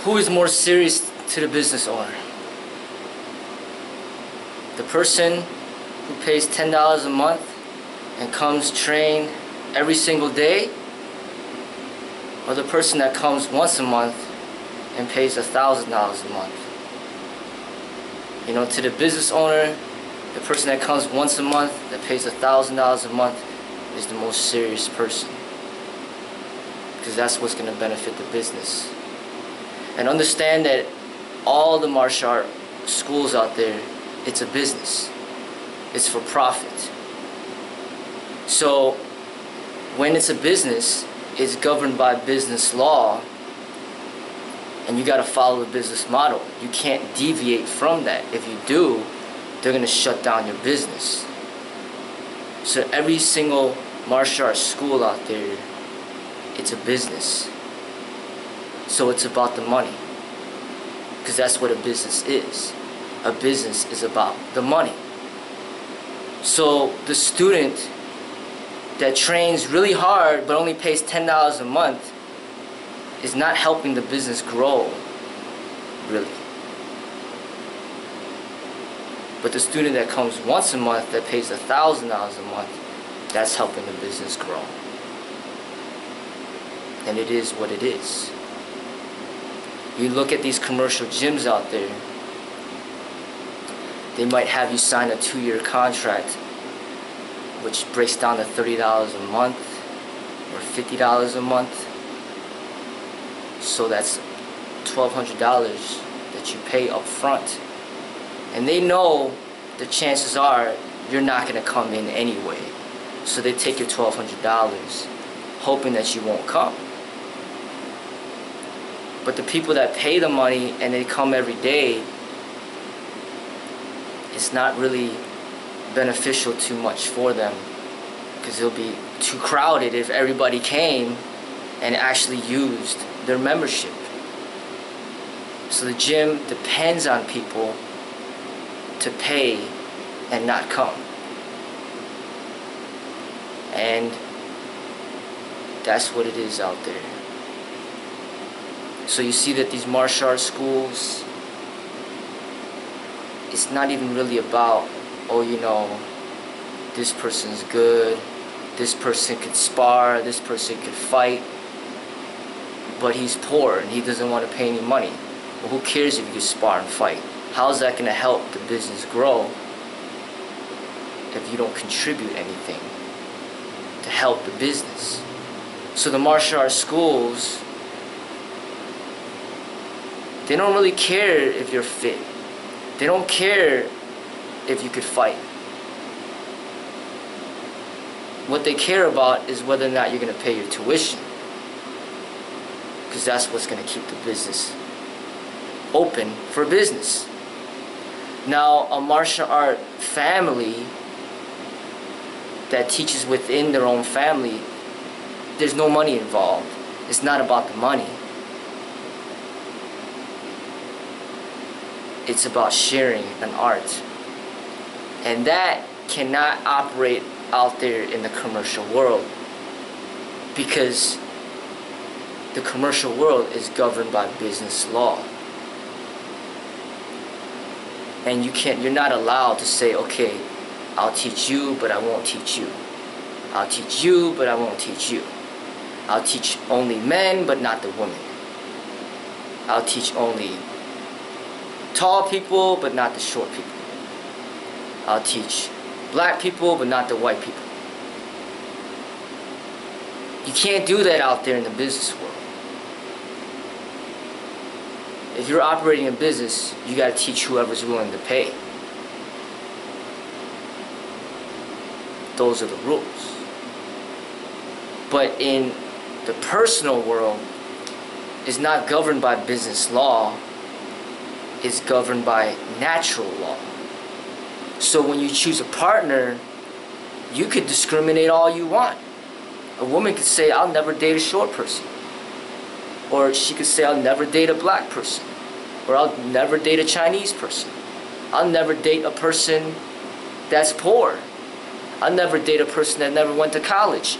Who is more serious to the business owner? The person who pays $10 a month and comes train every single day, or the person that comes once a month and pays $1,000 a month? You know, to the business owner, the person that comes once a month that pays $1,000 a month is the most serious person, because that's what's going to benefit the business. And understand that all the martial art schools out there, it's a business. It's for profit. So when it's a business, it's governed by business law, and you got to follow the business model. You can't deviate from that. If you do, they're going to shut down your business. So every single martial arts school out there, it's a business. So it's about the money, because that's what a business is. A business is about the money. So the student that trains really hard but only pays $10 a month is not helping the business grow, really. But the student that comes once a month that pays $1,000 a month, that's helping the business grow. And it is what it is. You look at these commercial gyms out there, they might have you sign a 2-year contract, which breaks down to $30 a month or $50 a month. So that's $1,200 that you pay up front. And they know the chances are you're not going to come in anyway. So they take your $1,200, hoping that you won't come. But the people that pay the money and they come every day, it's not really beneficial too much for them, because it'll be too crowded if everybody came and actually used their membership. So the gym depends on people to pay and not come. And that's what it is out there. So you see that these martial arts schools, it's not even really about, oh, you know, this person's good, this person could spar, this person could fight, but he's poor and he doesn't want to pay any money. Well, who cares if you can spar and fight? How's that going to help the business grow if you don't contribute anything to help the business? So the martial arts schools, they don't really care if you're fit. They don't care if you could fight. What they care about is whether or not you're going to pay your tuition, because that's what's going to keep the business open for business. Now, a martial art family that teaches within their own family, there's no money involved. It's not about the money. It's about sharing an art. And that cannot operate out there in the commercial world, because the commercial world is governed by business law. And you're not allowed to say, okay, I'll teach you, but I won't teach you. I'll teach you, but I won't teach you. I'll teach only men, but not the women. I'll teach only tall people, but not the short people. I'll teach black people, but not the white people. You can't do that out there in the business world. If you're operating a business, you got to teach whoever's willing to pay. Those are the rules. But in the personal world, it's not governed by business law. It's governed by natural law. So when you choose a partner, you could discriminate all you want. A woman could say, I'll never date a short person. Or she could say, I'll never date a black person. Or I'll never date a Chinese person. I'll never date a person that's poor. I'll never date a person that never went to college.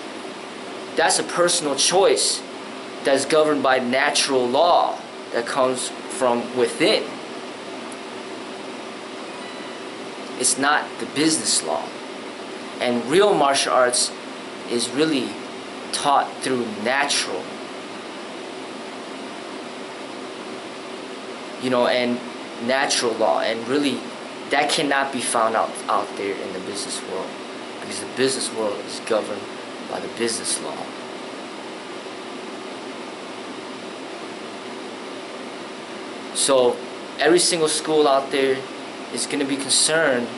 That's a personal choice that's governed by natural law. that comes from within. It's not the business law. And real martial arts is really taught through natural, and natural law, and really that cannot be found out there in the business world, because the business world is governed by the business law. So every single school out there is going to be concerned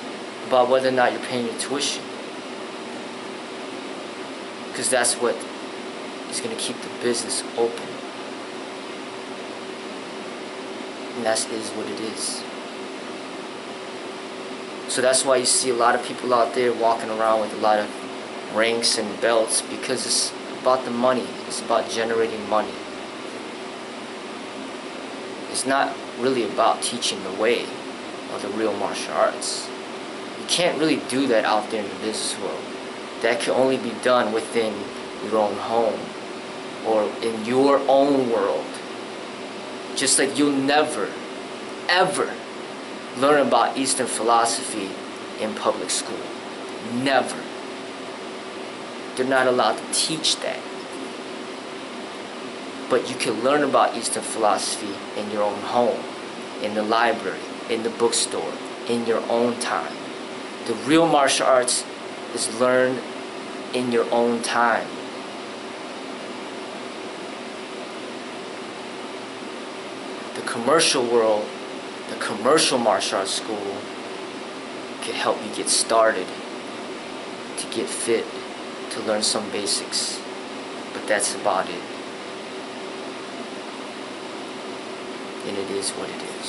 about whether or not you're paying your tuition, because that's what is going to keep the business open. And that is what it is. So that's why you see a lot of people out there walking around with a lot of ranks and belts, because it's about the money. It's about generating money. It's not really about teaching the way of the real martial arts. You can't really do that out there in the business world. That can only be done within your own home or in your own world. Just like you'll never, ever learn about Eastern philosophy in public school. Never. They're not allowed to teach that. But you can learn about Eastern philosophy in your own home, in the library, in the bookstore, in your own time. The real martial arts is learned in your own time. The commercial world, the commercial martial arts school can help you get started, to get fit, to learn some basics. But that's about it. And it is what it is.